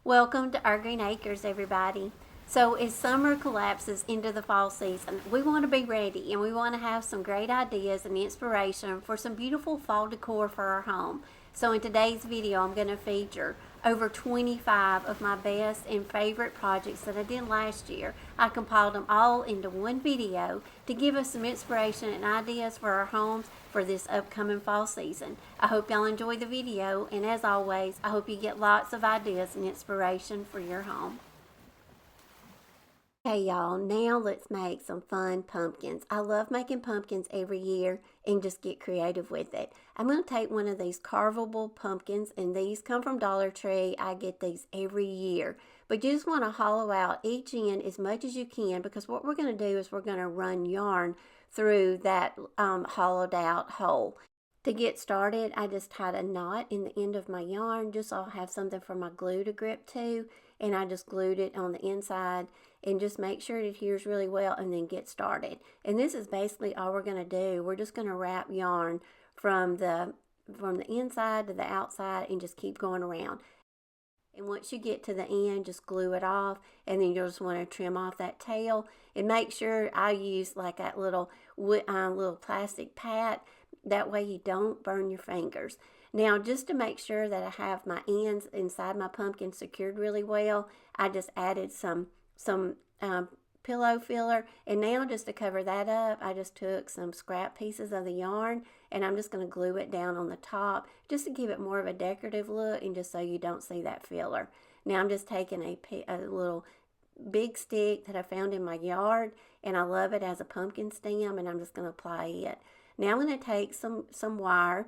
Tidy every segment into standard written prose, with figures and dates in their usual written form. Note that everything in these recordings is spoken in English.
Welcome to our Greene Acres, everybody. So as summer collapses into the fall season, we want to be ready and we want to have some great ideas and inspiration for some beautiful fall decor for our home. So in today's video, I'm going to feature over 25 of my best and favorite projects that I did last year. I compiled them all into one video to give us some inspiration and ideas for our homes for this upcoming fall season. I hope y'all enjoy the video, and as always, I hope you get lots of ideas and inspiration for your home. Okay, y'all, now let's make some fun pumpkins. I love making pumpkins every year and just get creative with it. I'm going to take one of these carvable pumpkins, and these come from Dollar Tree. I get these every year. But you just want to hollow out each end as much as you can, because what we're going to do is we're going to run yarn through that hollowed out hole. To get started, I just tied a knot in the end of my yarn just so I'll have something for my glue to grip to, and I just glued it on the inside and just make sure it adheres really well and then get started. And this is basically all we're going to do. We're just going to wrap yarn from the inside to the outside and just keep going around. And once you get to the end, just glue it off, and then you'll just want to trim off that tail. And make sure I use like that little plastic pad. That way you don't burn your fingers. Now, just to make sure that I have my ends inside my pumpkin secured really well, I just added some pillow filler. And now, just to cover that up, I just took some scrap pieces of the yarn and I'm just going to glue it down on the top just to give it more of a decorative look and just so you don't see that filler. Now I'm just taking a little big stick that I found in my yard, and I love it as a pumpkin stem, and I'm just going to apply it. Now I'm going to take some wire.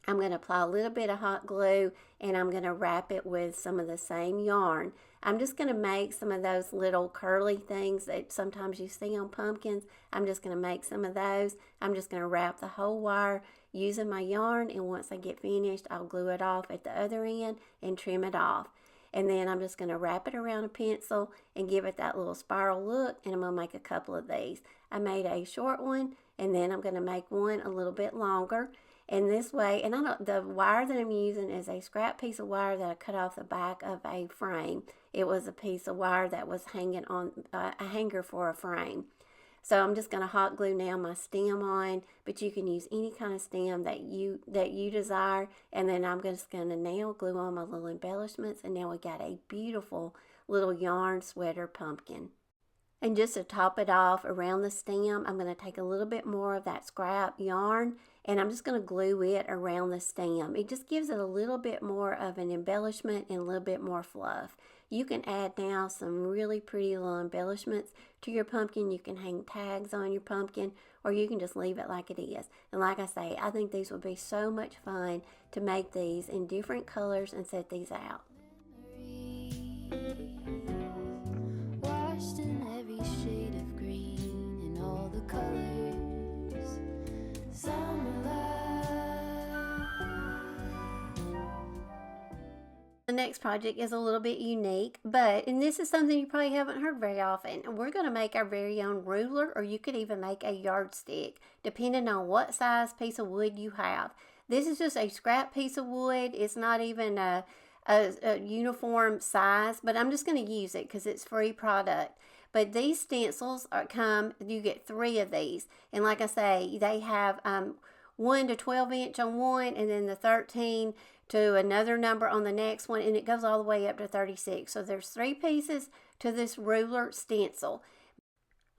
I'm going to apply a little bit of hot glue, and I'm going to wrap it with some of the same yarn. I'm just going to make some of those little curly things that sometimes you see on pumpkins. I'm just going to make some of those. I'm just going to wrap the whole wire using my yarn, and once I get finished, I'll glue it off at the other end and trim it off. And then I'm just going to wrap it around a pencil and give it that little spiral look, and I'm going to make a couple of these. I made a short one, and then I'm going to make one a little bit longer. And this way, and the wire that I'm using is a scrap piece of wire that I cut off the back of a frame. It was a piece of wire that was hanging on a hanger for a frame. So I'm just going to hot glue now my stem on, but you can use any kind of stem that you desire. And then I'm just going to now glue on my little embellishments, and now we got a beautiful little yarn sweater pumpkin. And just to top it off around the stem, I'm going to take a little bit more of that scrap yarn, and I'm just going to glue it around the stem. It just gives it a little bit more of an embellishment and a little bit more fluff. You can add now some really pretty little embellishments to your pumpkin. You can hang tags on your pumpkin, or you can just leave it like it is. And like I say, I think these would be so much fun to make these in different colors and set these out. Washed in every shade of green and all the colors. Summer love. The next project is a little bit unique, and this is something you probably haven't heard very often. We're going to make our very own ruler, or you could even make a yardstick, depending on what size piece of wood you have. This is just a scrap piece of wood. It's not even a uniform size, but I'm just going to use it because it's free product. But these stencils you get 3 of these, and like I say, they have 1 to 12 inch on one, and then the 13 to another number on the next one, and it goes all the way up to 36. So there's 3 pieces to this ruler stencil.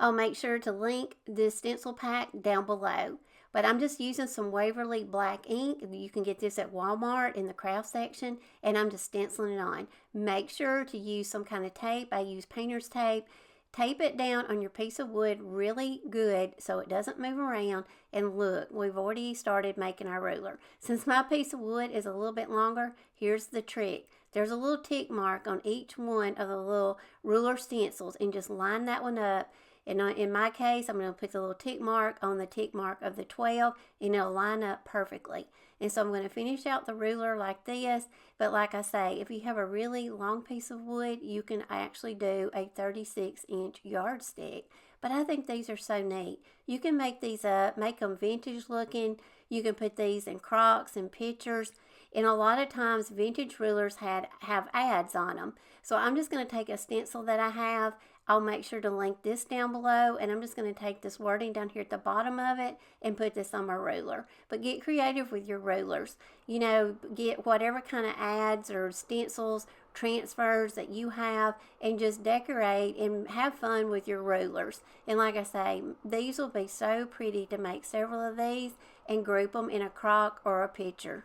I'll make sure to link this stencil pack down below. But I'm just using some Waverly black ink. You can get this at Walmart in the craft section, and I'm just stenciling it on. Make sure to use some kind of tape. I use painter's tape. Tape it down on your piece of wood really good so it doesn't move around. And look, we've already started making our ruler. Since my piece of wood is a little bit longer, here's the trick. There's a little tick mark on each one of the little ruler stencils, and just line that one up. And in my case, I'm going to put the little tick mark on the tick mark of the 12, and it'll line up perfectly. And so I'm going to finish out the ruler like this. But like I say, if you have a really long piece of wood, you can actually do a 36-inch yardstick. But I think these are so neat. You can make these up, make them vintage looking. You can put these in crocks and pitchers. And a lot of times vintage rulers have ads on them. So I'm just going to take a stencil that I have. I'll make sure to link this down below, and I'm just going to take this wording down here at the bottom of it and put this on my ruler. But get creative with your rulers. You know, get whatever kind of ads or stencils, transfers that you have, and just decorate and have fun with your rulers. And like I say, these will be so pretty to make several of these and group them in a crock or a pitcher.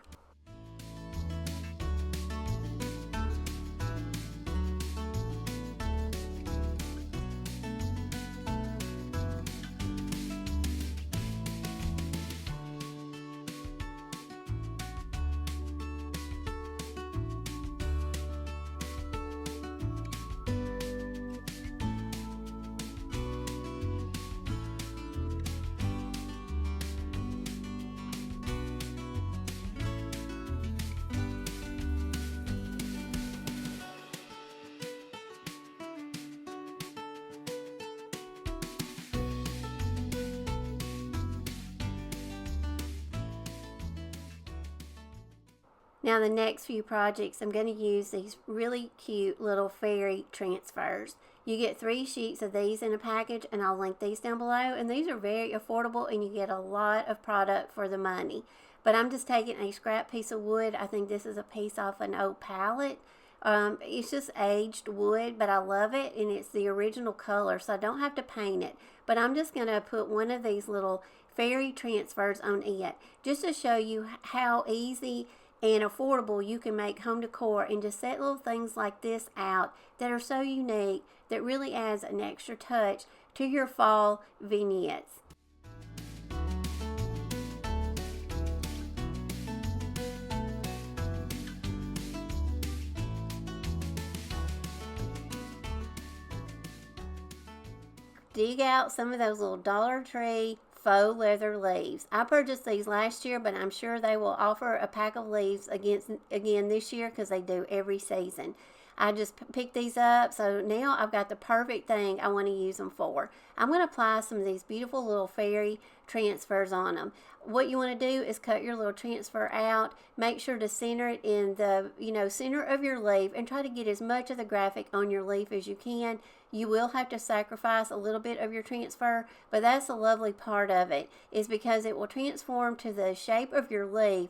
Now the next few projects, I'm going to use these really cute little fairy transfers. You get 3 sheets of these in a package, and I'll link these down below. And these are very affordable, and you get a lot of product for the money. But I'm just taking a scrap piece of wood. I think this is a piece off an old pallet. It's just aged wood, but I love it, and it's the original color, so I don't have to paint it. But I'm just going to put one of these little fairy transfers on it, just to show you how easy and affordable you can make home decor, and just set little things like this out that are so unique that really adds an extra touch to your fall vignettes. Dig out some of those little Dollar Tree faux leather leaves. I purchased these last year, but I'm sure they will offer a pack of leaves again this year, because they do every season. I just picked these up, so now I've got the perfect thing I want to use them for. I'm going to apply some of these beautiful little fairy transfers on them. What you want to do is cut your little transfer out. Make sure to center it in the center of your leaf, and try to get as much of the graphic on your leaf as you can. You will have to sacrifice a little bit of your transfer, but that's the lovely part of it, is because it will transform to the shape of your leaf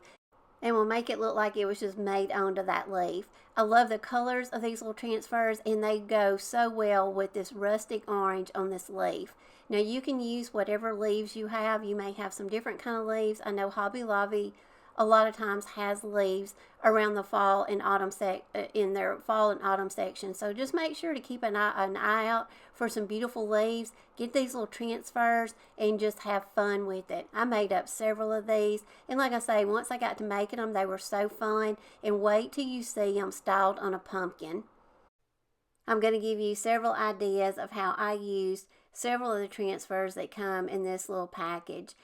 and will make it look like it was just made onto that leaf. I love the colors of these little transfers, and they go so well with this rustic orange on this leaf. Now you can use whatever leaves you have. You may have some different kind of leaves. I know Hobby Lobby a lot of times has leaves around the fall and autumn in their fall and autumn section. So just make sure to keep an eye out for some beautiful leaves. Get these little transfers and just have fun with it. I made up several of these, and like I say, once I got to making them, they were so fun. And wait till you see them styled on a pumpkin. I'm going to give you several ideas of how I used several of the transfers that come in this little package.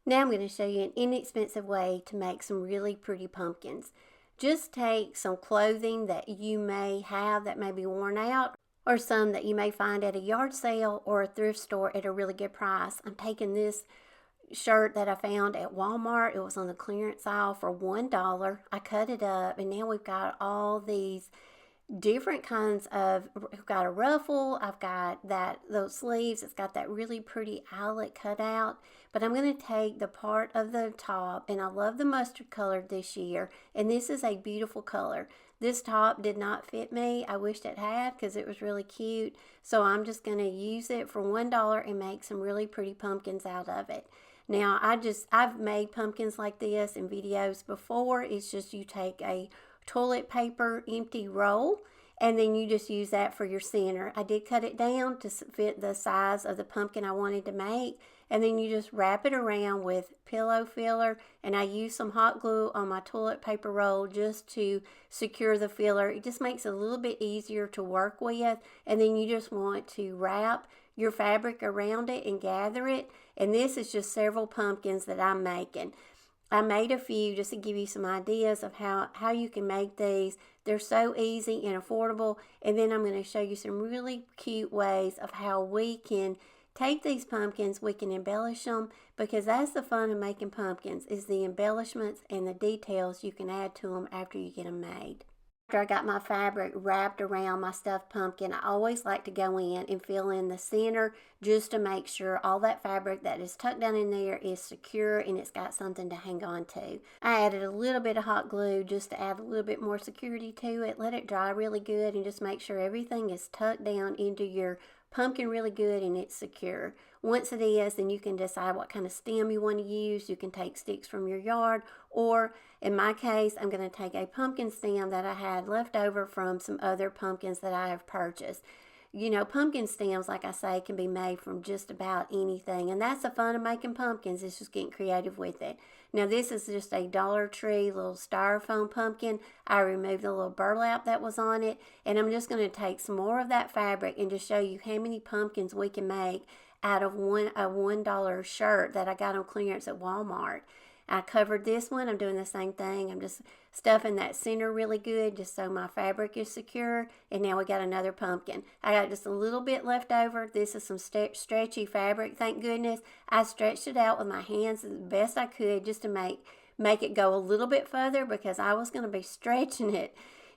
Now I'm going to show you an inexpensive way to make some really pretty pumpkins. just take some clothing that you may have that may be worn out, or some that you may find at a yard sale or a thrift store at a really good price. I'm taking this shirt that I found at Walmart. It was on the clearance aisle for $1. I cut it up, and now we've got all these different kinds of, I've got a ruffle, I've got those sleeves, it's got that really pretty eyelet cut out. But I'm going to take the part of the top, and I love the mustard color this year, and this is a beautiful color. This top did not fit me. I wished it had, because it was really cute. So I'm just going to use it for $1 and make some really pretty pumpkins out of it. Now I've made pumpkins like this in videos before. It's just you take a toilet paper empty roll, and then you just use that for your center. I did cut it down to fit the size of the pumpkin I wanted to make, and then you just wrap it around with pillow filler, and I use some hot glue on my toilet paper roll just to secure the filler. It just makes it a little bit easier to work with, and then you just want to wrap your fabric around it and gather it. And this is just several pumpkins that I'm making. I made a few just to give you some ideas of how you can make these. They're so easy and affordable. And then I'm going to show you some really cute ways of how we can take these pumpkins, we can embellish them, because that's the fun of making pumpkins, is the embellishments and the details you can add to them after you get them made. After I got my fabric wrapped around my stuffed pumpkin, I always like to go in and fill in the center just to make sure all that fabric that is tucked down in there is secure and it's got something to hang on to. I added a little bit of hot glue just to add a little bit more security to it. Let it dry really good and just make sure everything is tucked down into your pumpkin really good and it's secure. Once it is, then you can decide what kind of stem you want to use. You can take sticks from your yard, or in my case, I'm going to take a pumpkin stem that I had left over from some other pumpkins that I have purchased. You know, pumpkin stems, like I say, can be made from just about anything, and that's the fun of making pumpkins, is just getting creative with it. Now, this is just a Dollar Tree little styrofoam pumpkin. I removed the little burlap that was on it, and I'm just going to take some more of that fabric and just show you how many pumpkins we can make out of a $1 shirt that I got on clearance at Walmart. I covered this one. I'm doing the same thing. I'm just stuffing that center really good just so my fabric is secure. And now we got another pumpkin. I got just a little bit left over. This is some stretchy fabric. Thank goodness I stretched it out with my hands the best I could just to make it go a little bit further, because I was going to be stretching it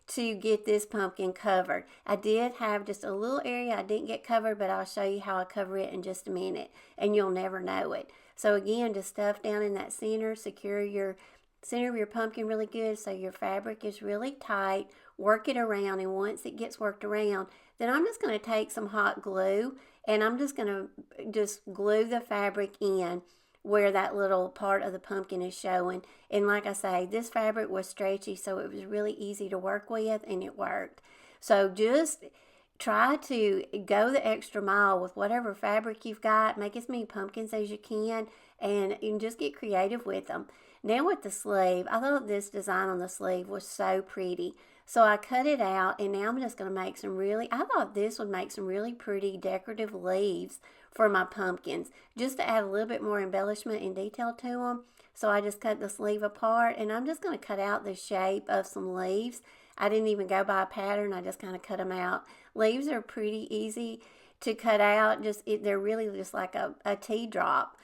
to get this pumpkin covered. I did have just a little area I didn't get covered, but I'll show you how I cover it in just a minute, and you'll never know it. So again, just stuff down in that center, secure your center of your pumpkin really good so your fabric is really tight. Work it around, and once it gets worked around, then I'm just going to take some hot glue, and I'm just going to glue the fabric in where that little part of the pumpkin is showing. And like I say, this fabric was stretchy, so it was really easy to work with, and it worked. So just try to go the extra mile with whatever fabric you've got. Make as many pumpkins as you can, and just get creative with them. Now with the sleeve, I thought this design on the sleeve was so pretty. So I cut it out, and now I'm just going to make I thought this would make some really pretty decorative leaves for my pumpkins, just to add a little bit more embellishment and detail to them. So I just cut the sleeve apart, and I'm just going to cut out the shape of some leaves. I didn't even go by a pattern. I just kind of cut them out. Leaves are pretty easy to cut out. They're really just like a teardrop.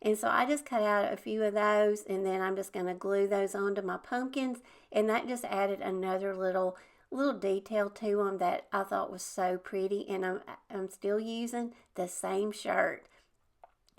And so I just cut out a few of those, and then I'm just going to glue those onto my pumpkins, and that just added another little detail to them that I thought was so pretty. And I'm still using the same shirt.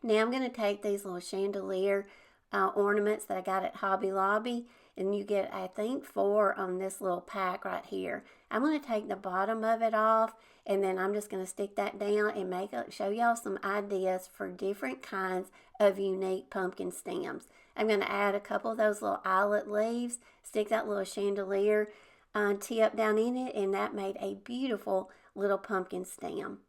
Now I'm going to take these little chandelier ornaments that I got at Hobby Lobby, and you get, I think, 4 on this little pack right here. I'm going to take the bottom of it off, and then I'm just going to stick that down and show y'all some ideas for different kinds of unique pumpkin stems. I'm going to add a couple of those little eyelet leaves, stick that little chandelier tip down in it, and that made a beautiful little pumpkin stem.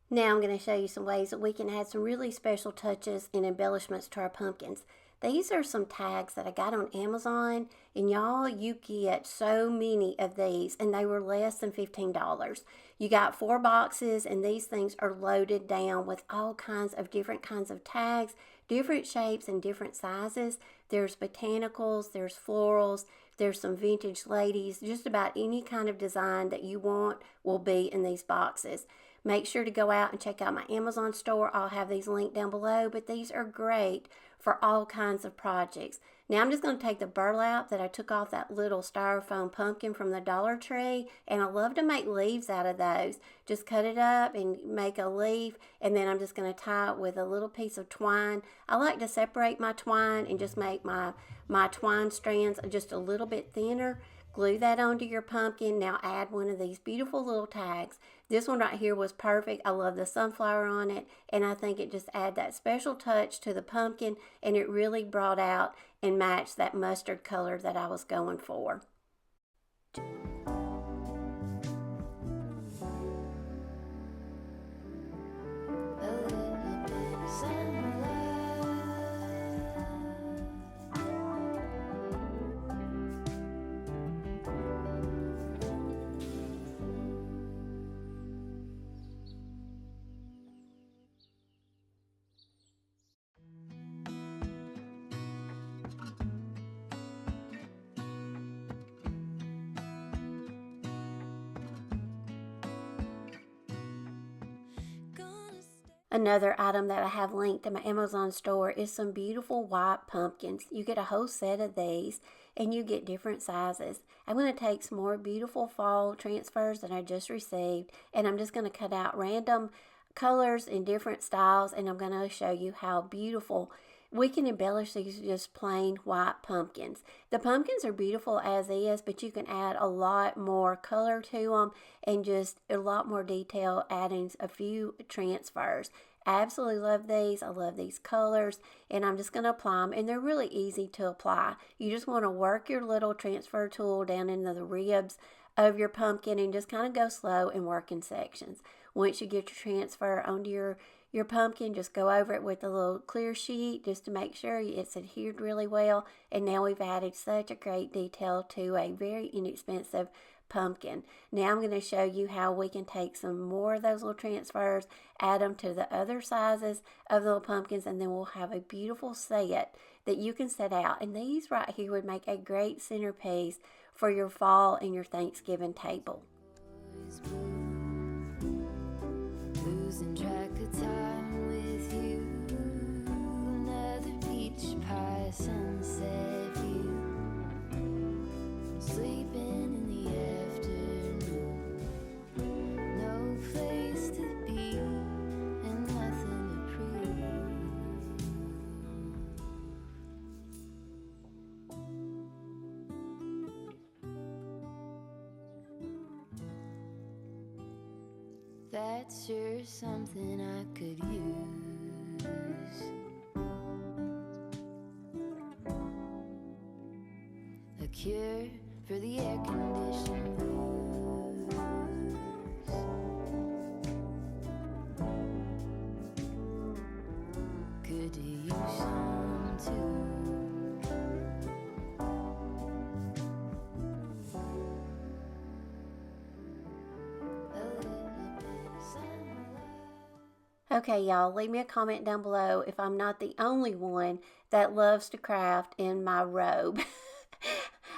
Now I'm going to show you some ways that we can add some really special touches and embellishments to our pumpkins. These are some tags that I got on Amazon, and y'all, you get so many of these, and they were less than $15. You got 4 boxes, and these things are loaded down with all kinds of different kinds of tags, different shapes and different sizes. There's botanicals, there's florals, there's some vintage ladies. Just about any kind of design that you want will be in these boxes. Make sure to go out and check out my Amazon store. I'll have these linked down below, but these are great for all kinds of projects. Now I'm just going to take the burlap that I took off that little styrofoam pumpkin from the Dollar Tree, and I love to make leaves out of those. Just cut it up and make a leaf, and then I'm just going to tie it with a little piece of twine. I like to separate my twine and just make my twine strands just a little bit thinner. Glue that onto your pumpkin. Now add one of these beautiful little tags. This one right here was perfect. I love the sunflower on it, and I think it just added that special touch to the pumpkin, and it really brought out and matched that mustard color that I was going for. Another item that I have linked in my Amazon store is some beautiful white pumpkins. You get a whole set of these and you get different sizes. I'm going to take some more beautiful fall transfers that I just received, and I'm just going to cut out random colors in different styles, and I'm going to show you how beautiful we can embellish these just plain white pumpkins. The pumpkins are beautiful as is, but you can add a lot more color to them and just a lot more detail, adding a few transfers. Absolutely love these. I love these colors, and I'm just going to apply them, and they're really easy to apply. You just want to work your little transfer tool down into the ribs of your pumpkin and just kind of go slow and work in sections. Once you get your transfer onto your pumpkin, just go over it with a little clear sheet just to make sure it's adhered really well. And now we've added such a great detail to a very inexpensive pumpkin. Now I'm going to show you how we can take some more of those little transfers, add them to the other sizes of the little pumpkins, and then we'll have a beautiful set that you can set out. And these right here would make a great centerpiece for your fall and your Thanksgiving table. Losing track of time with you, another peach pie sunset view, sleeping in the afternoon, no place to be and nothing to prove. That's sure something I could use. A cure for the air conditioning blues. Could use some too. Okay, y'all, leave me a comment down below if I'm not the only one that loves to craft in my robe.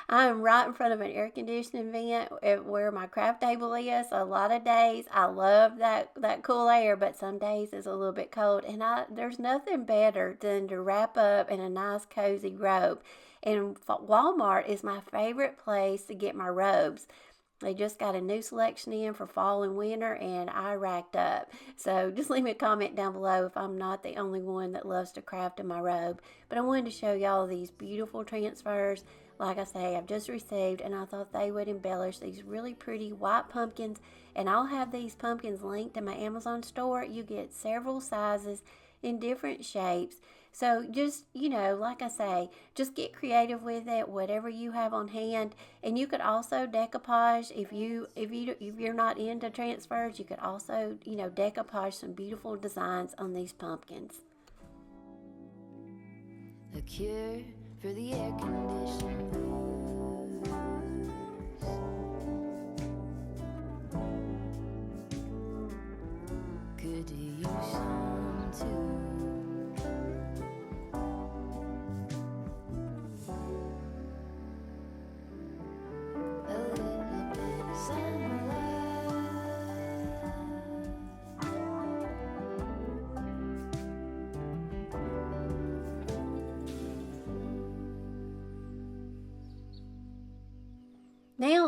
I am right in front of an air conditioning vent where my craft table is. A lot of days I love that cool air, but some days it's a little bit cold, and there's nothing better than to wrap up in a nice cozy robe. And Walmart is my favorite place to get my robes. They just got a new selection in for fall and winter, and I racked up. So just leave me a comment down below if I'm not the only one that loves to craft in my robe. But I wanted to show y'all these beautiful transfers. Like I say, I've just received, and I thought they would embellish these really pretty white pumpkins. And I'll have these pumpkins linked in my Amazon store. You get several sizes in different shapes. So just, like I say, just get creative with it, whatever you have on hand. And you could also decoupage if you're not into transfers. You could also, decoupage some beautiful designs on these pumpkins. A cure for the air conditioning blues. Could use some too.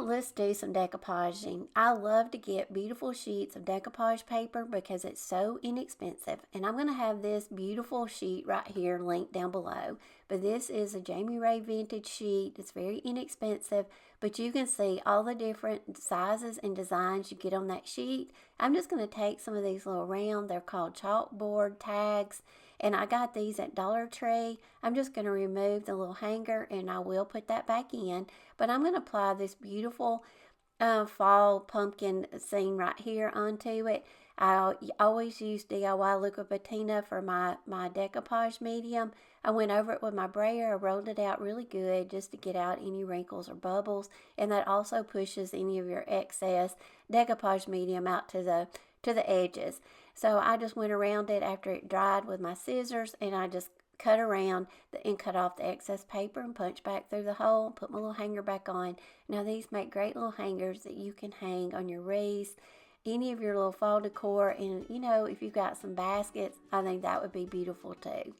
let's do some decoupaging. I love to get beautiful sheets of decoupage paper because it's so inexpensive. And I'm going to have this beautiful sheet right here linked down below. But this is a Jamie Ray vintage sheet. It's very inexpensive, but you can see all the different sizes and designs you get on that sheet. I'm just going to take some of these little round, they're called chalkboard tags, and I got these at Dollar Tree. I'm just going to remove the little hanger and I will put that back in, but I'm going to apply this beautiful fall pumpkin scene right here onto it. I always use DIY liquid patina for my decoupage medium. I went over it with my brayer. I rolled it out really good just to get out any wrinkles or bubbles, and that also pushes any of your excess decoupage medium out to the edges. So I just went around it after it dried with my scissors, and I just cut around and cut off the excess paper and punch back through the hole, put my little hanger back on. Now these make great little hangers that you can hang on your wreaths, any of your little fall decor, and you know, if you've got some baskets, I think that would be beautiful too.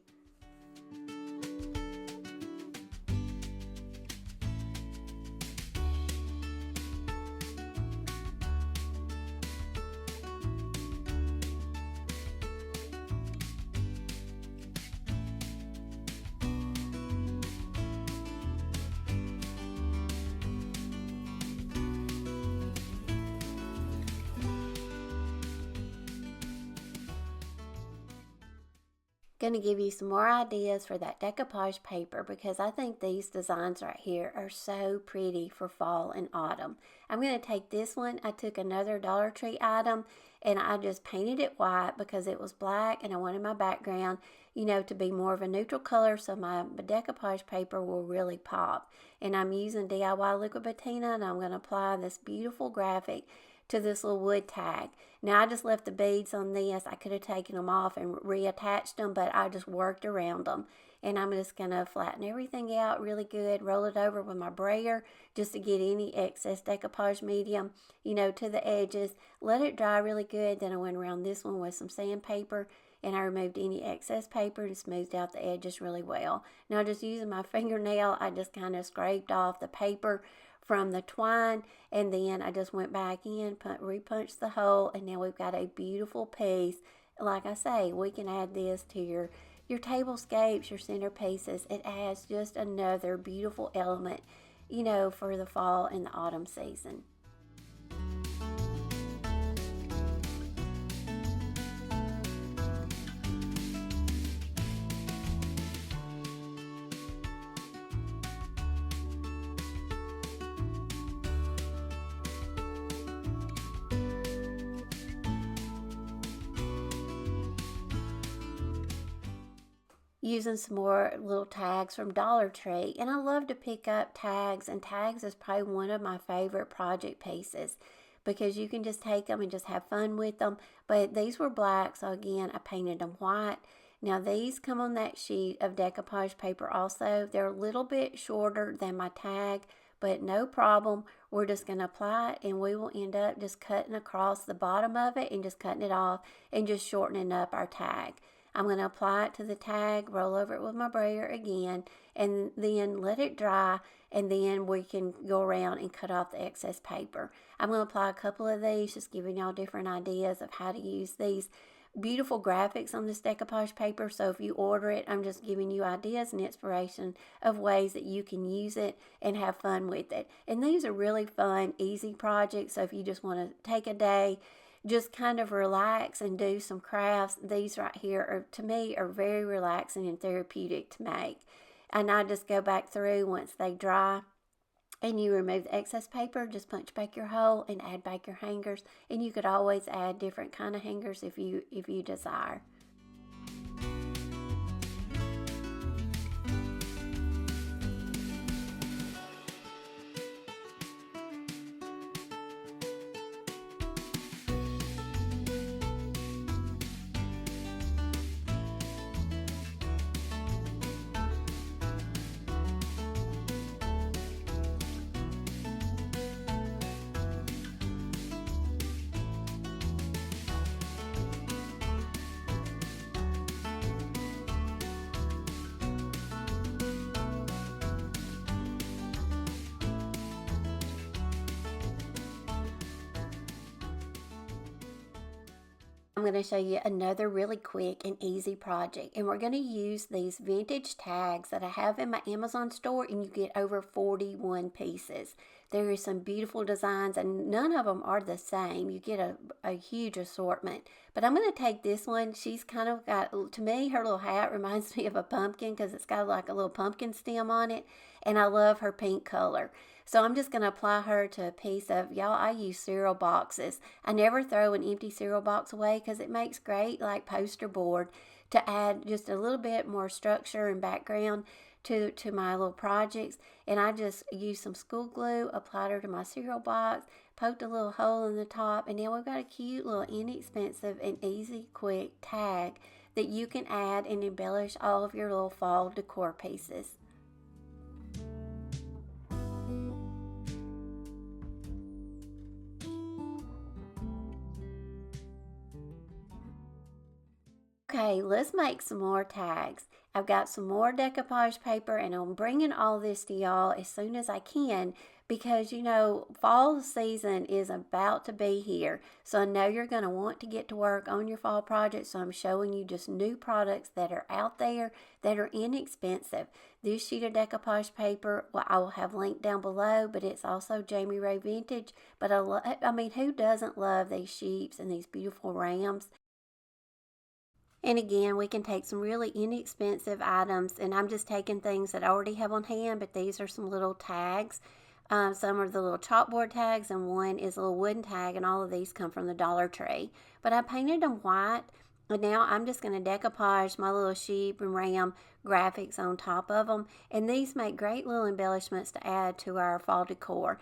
Going to give you some more ideas for that decoupage paper because I think these designs right here are so pretty for fall and autumn. I'm going to take this one. I took another Dollar Tree item and I just painted it white because it was black and I wanted my background, you know, to be more of a neutral color so my decoupage paper will really pop. And I'm using DIY liquid patina and I'm going to apply this beautiful graphic to this little wood tag. Now I just left the beads on this. I could have taken them off and reattached them, but I just worked around them. And I'm just going to flatten everything out really good, roll it over with my brayer just to get any excess decoupage medium, you know, to the edges. Let it dry really good. Then I went around this one with some sandpaper and I removed any excess paper and smoothed out the edges really well. Now just using my fingernail, I just kind of scraped off the paper from the twine, and then I just went back in, repunched the hole, and now we've got a beautiful piece. Like I say, we can add this to your tablescapes, your centerpieces. It adds just another beautiful element, you know, for the fall and the autumn season. Using some more little tags from Dollar Tree, and I love to pick up tags, and tags is probably one of my favorite project pieces because you can just take them and just have fun with them. But these were black, so again I painted them white. Now these come on that sheet of decoupage paper also. They're a little bit shorter than my tag, but no problem. We're just going to apply it and we will end up just cutting across the bottom of it and just cutting it off and just shortening up our tag. I'm going to apply it to the tag, roll over it with my brayer again, and then let it dry, and then we can go around and cut off the excess paper. I'm going to apply a couple of these, just giving y'all different ideas of how to use these beautiful graphics on this decoupage paper. So if you order it, I'm just giving you ideas and inspiration of ways that you can use it and have fun with it. And these are really fun, easy projects. So if you just want to take a day, just kind of relax and do some crafts, these right here are, to me, are very relaxing and therapeutic to make. And I just go back through once they dry and you remove the excess paper, just punch back your hole and add back your hangers. And you could always add different kind of hangers if you desire. I'm going to show you another really quick and easy project, and we're going to use these vintage tags that I have in my Amazon store, and you get over 41 pieces. There are some beautiful designs, and none of them are the same. You get a huge assortment, but I'm going to take this one. She's kind of got, to me, her little hat reminds me of a pumpkin because it's got like a little pumpkin stem on it, and I love her pink color. So I'm just going to apply her to a piece of, y'all, I use cereal boxes. I never throw an empty cereal box away because it makes great like poster board to add just a little bit more structure and background to my little projects. And I just used some school glue, applied her to my cereal box, poked a little hole in the top, and now we've got a cute little inexpensive and easy quick tag that you can add and embellish all of your little fall decor pieces. Okay, let's make some more tags. I've got some more decoupage paper, and I'm bringing all this to y'all as soon as I can because, you know, fall season is about to be here. So I know you're going to want to get to work on your fall project, so I'm showing you just new products that are out there that are inexpensive. This sheet of decoupage paper, well, I will have linked down below, but it's also Jamie Ray Vintage. But I mean, who doesn't love these sheeps and these beautiful rams? And again, we can take some really inexpensive items, and I'm just taking things that I already have on hand, but these are some little tags. Some are the little chalkboard tags, and one is a little wooden tag, and all of these come from the Dollar Tree. But I painted them white, and now I'm just going to decoupage my little sheep and ram graphics on top of them, and these make great little embellishments to add to our fall decor.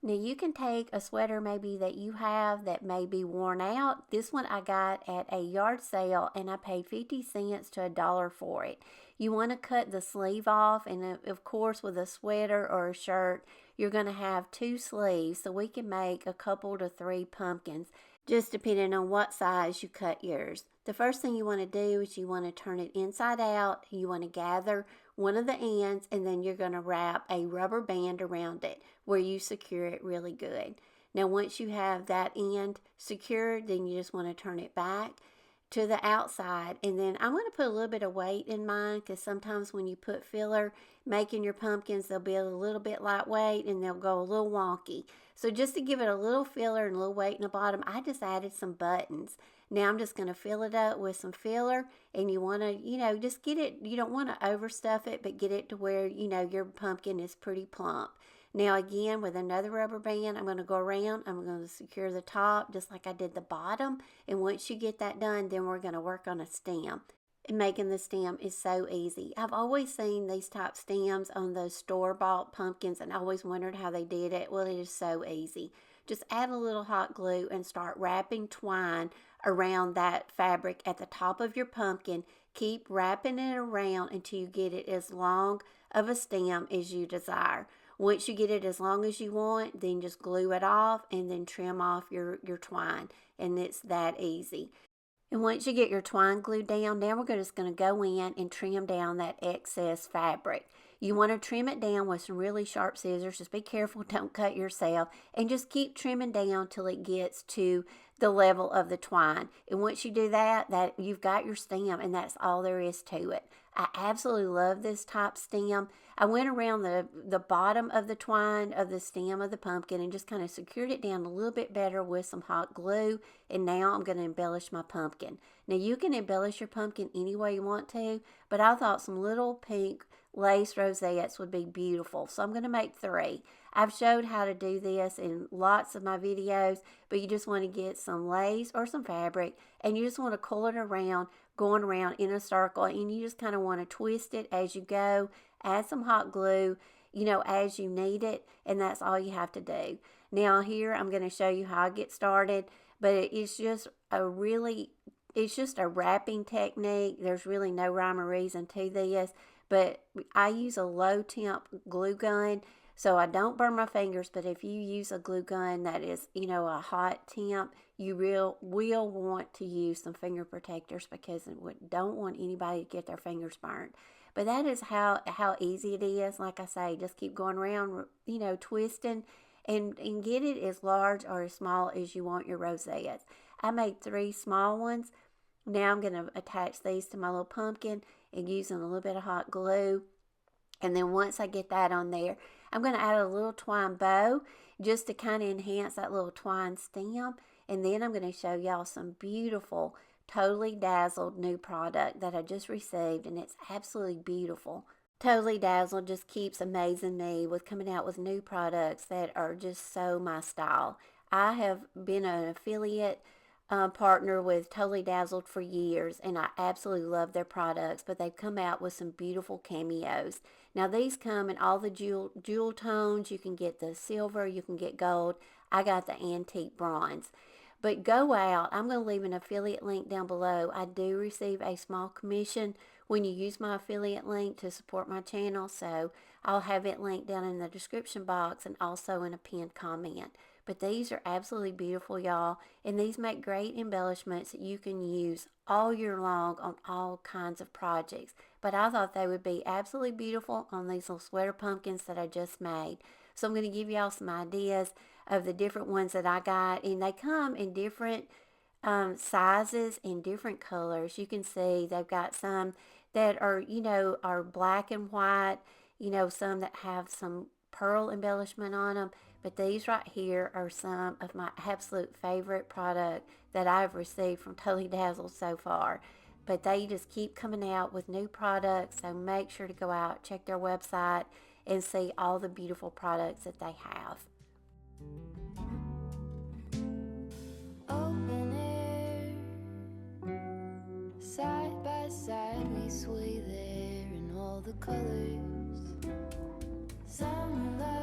Now you can take a sweater maybe that you have that may be worn out. This one I got at a yard sale and I paid 50 cents to $1 for it. You want to cut the sleeve off, and of course with a sweater or a shirt you're going to have 2 sleeves, so we can make a couple to 3 pumpkins just depending on what size you cut yours. The first thing you want to do is you want to turn it inside out. You want to gather one of the ends, and then you're going to wrap a rubber band around it where you secure it really good. Now once you have that end secured, then you just want to turn it back to the outside, and then I'm going to put a little bit of weight in mine because sometimes when you put filler making your pumpkins, they'll be a little bit lightweight and they'll go a little wonky. So just to give it a little filler and a little weight in the bottom, I just added some buttons. Now I'm just going to fill it up with some filler, and you want to, you know, just get it, you don't want to overstuff it, but get it to where, you know, your pumpkin is pretty plump. Now again, with another rubber band, I'm going to go around, I'm going to secure the top just like I did the bottom, and once you get that done, then we're going to work on a stem. And making the stem is so easy. I've always seen these type stems on those store-bought pumpkins and I always wondered how they did it. Well, it is so easy. Just add a little hot glue and start wrapping twine around that fabric at the top of your pumpkin. Keep wrapping it around until you get it as long of a stem as you desire. Once you get it as long as you want, then just glue it off and then trim off your twine, and it's that easy. And once you get your twine glued down, now we're just going to go in and trim down that excess fabric. You want to trim it down with some really sharp scissors. Just be careful, don't cut yourself. And just keep trimming down till it gets to the level of the twine. And once you do that, you've got your stem, and that's all there is to it. I absolutely love this top stem. I went around the bottom of the twine of the stem of the pumpkin and just kind of secured it down a little bit better with some hot glue. And now I'm going to embellish my pumpkin. Now you can embellish your pumpkin any way you want to, but I thought some little pink lace rosettes would be beautiful. So I'm going to make 3. I've showed how to do this in lots of my videos, but you just want to get some lace or some fabric, and you just want to coil it around, going around in a circle, and you just kind of want to twist it as you go. Add some hot glue, as you need it, and that's all you have to do. Now here I'm going to show you how I get started, but it's just a wrapping technique. There's really no rhyme or reason to this, but I use a low temp glue gun so I don't burn my fingers. But if you use a glue gun that is, a hot temp, you will want to use some finger protectors because we don't want anybody to get their fingers burnt. But that is how easy it is. Like I say, just keep going around, twisting and get it as large or as small as you want your rosettes. I made 3 small ones. Now I'm going to attach these to my little pumpkin and using a little bit of hot glue. And then once I get that on there, I'm going to add a little twine bow just to kind of enhance that little twine stem. And then I'm going to show y'all some beautiful, totally dazzled new product that I just received, and it's absolutely beautiful. Totally Dazzled just keeps amazing me with coming out with new products that are just so my style. I have been an affiliate partner with Totally Dazzled for years, and I absolutely love their products, but they've come out with some beautiful cameos. Now these come in all the jewel tones. You can get the silver, you can get gold. I got the antique bronze. But go out. I'm going to leave an affiliate link down below. I do receive a small commission when you use my affiliate link to support my channel, so I'll have it linked down in the description box and also in a pinned comment. But these are absolutely beautiful, y'all, and these make great embellishments that you can use all year long on all kinds of projects. But I thought they would be absolutely beautiful on these little sweater pumpkins that I just made. So I'm going to give y'all some ideas of the different ones that I got, and they come in different sizes and different colors. You can see they've got some that are, are black and white, some that have some pearl embellishment on them. But these right here are some of my absolute favorite product that I've received from Totally Dazzled so far. But they just keep coming out with new products, so make sure to go out, check their website, and see all the beautiful products that they have. Open air, side by side we sway there in all the colors. Summer love,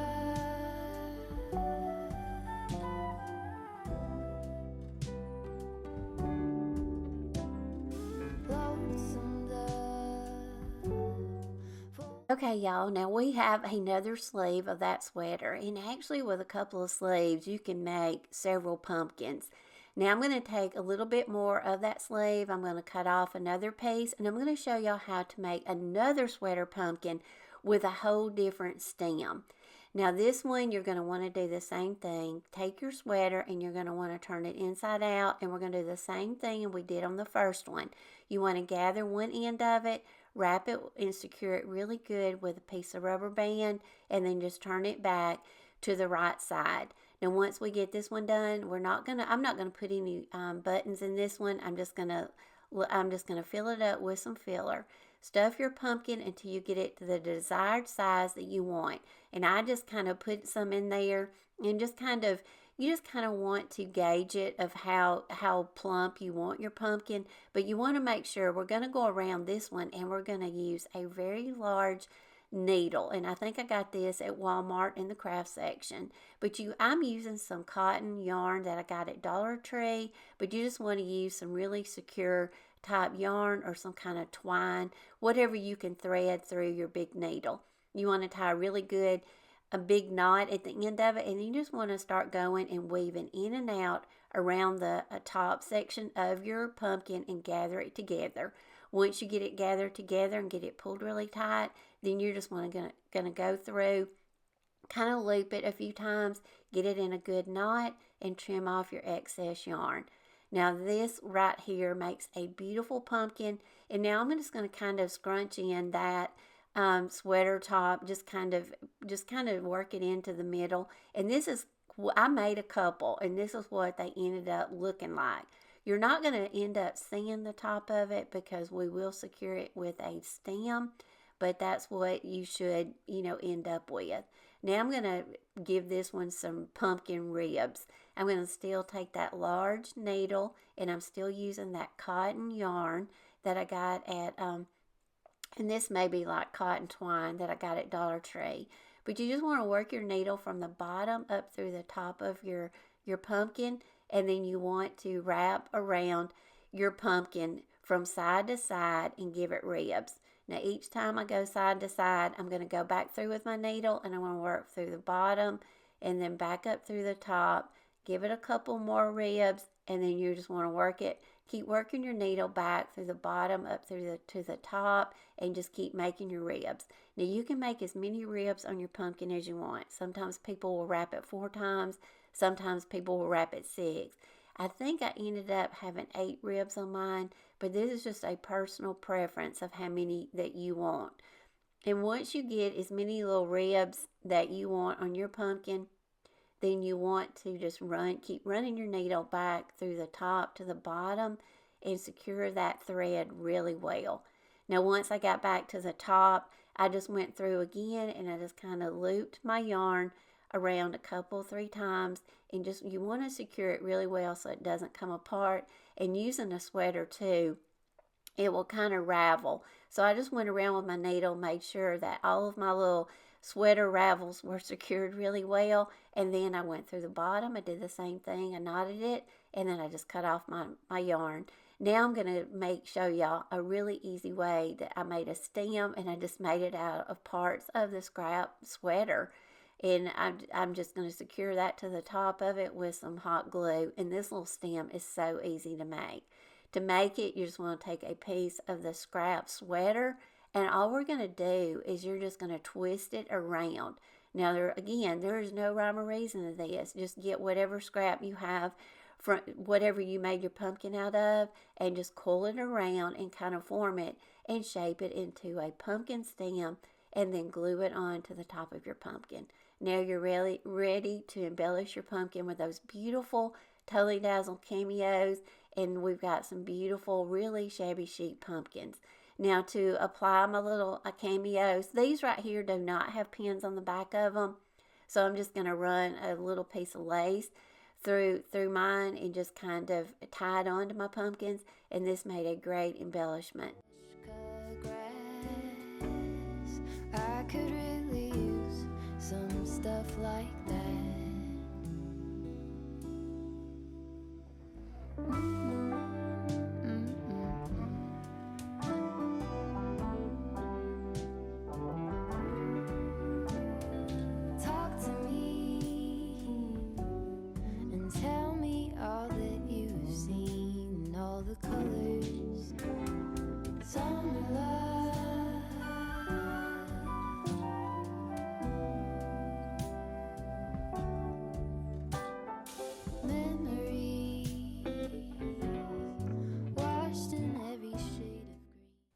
lonesome love. Okay, y'all, now we have another sleeve of that sweater, and actually with a couple of sleeves you can make several pumpkins. Now I'm going to take a little bit more of that sleeve. I'm going to cut off another piece, and I'm going to show y'all how to make another sweater pumpkin with a whole different stem. Now this one you're going to want to do the same thing. Take your sweater and you're going to want to turn it inside out, and we're going to do the same thing we did on the first one. You want to gather one end of it, wrap it and secure it really good with a piece of rubber band, and then just turn it back to the right side. Now once we get this one done, I'm not gonna put any buttons in this one. I'm just gonna fill it up with some filler. Stuff your pumpkin until you get it to the desired size that you want. And I just kind of put some in there, and you just kind of want to gauge it of how plump you want your pumpkin. But you want to make sure, we're going to go around this one and we're going to use a very large needle. And I think I got this at Walmart in the craft section. But I'm using some cotton yarn that I got at Dollar Tree. But you just want to use some really secure type yarn or some kind of twine, whatever you can thread through your big needle. You want to tie a big knot at the end of it, and you just want to start going and weaving in and out around the top section of your pumpkin and gather it together. Once you get it gathered together and get it pulled really tight, then you're just going to go through kind of loop it a few times, get it in a good knot, and trim off your excess yarn. Now this right here makes a beautiful pumpkin, and now I'm just going to kind of scrunch in that sweater top, just kind of work it into the middle. And this is, I made a couple, and this is what they ended up looking like. You're not going to end up seeing the top of it because we will secure it with a stem, but that's what you should, end up with. Now I'm going to give this one some pumpkin ribs. I'm going to still take that large needle, and I'm still using that cotton yarn that I got at, and this may be like cotton twine that I got at Dollar Tree. But you just want to work your needle from the bottom up through the top of your pumpkin, and then you want to wrap around your pumpkin from side to side and give it ribs. Now each time I go side to side, I'm going to go back through with my needle, and I'm going to work through the bottom and then back up through the top, give it a couple more ribs, and then you just want to work it. Keep working your needle back through the bottom up through to the top, and just keep making your ribs. Now you can make as many ribs on your pumpkin as you want. Sometimes people will wrap it 4 times. Sometimes people will wrap it 6. I think I ended up having 8 ribs on mine, but this is just a personal preference of how many that you want. And once you get as many little ribs that you want on your pumpkin, then you want to just keep running your needle back through the top to the bottom and secure that thread really well. Now once I got back to the top, I just went through again, and I just kind of looped my yarn around a couple, 3 times, and just, you want to secure it really well so it doesn't come apart. And using a sweater too, it will kind of ravel. So I just went around with my needle, made sure that all of my little sweater ravels were secured really well, and then I went through the bottom. I did the same thing. I knotted it, and then I just cut off my yarn. Now I'm going to show y'all a really easy way that I made a stem, and I just made it out of parts of the scrap sweater. And I'm just going to secure that to the top of it with some hot glue. And this little stem is so easy to make. To make it, you just want to take a piece of the scrap sweater, and all we're going to do is you're just going to twist it around. Now, there is no rhyme or reason to this. Just get whatever scrap you have from whatever you made your pumpkin out of, and just coil it around and kind of form it and shape it into a pumpkin stem, and then glue it on to the top of your pumpkin. Now you're really ready to embellish your pumpkin with those beautiful Totally Dazzle cameos, and we've got some beautiful, really shabby chic pumpkins. Now to apply my little cameos, these right here do not have pins on the back of them, so I'm just going to run a little piece of lace through mine and just kind of tie it onto my pumpkins, and this made a great embellishment. I could really use some stuff like that. Talk to me and tell me all that you've seen, all the colors, summer love.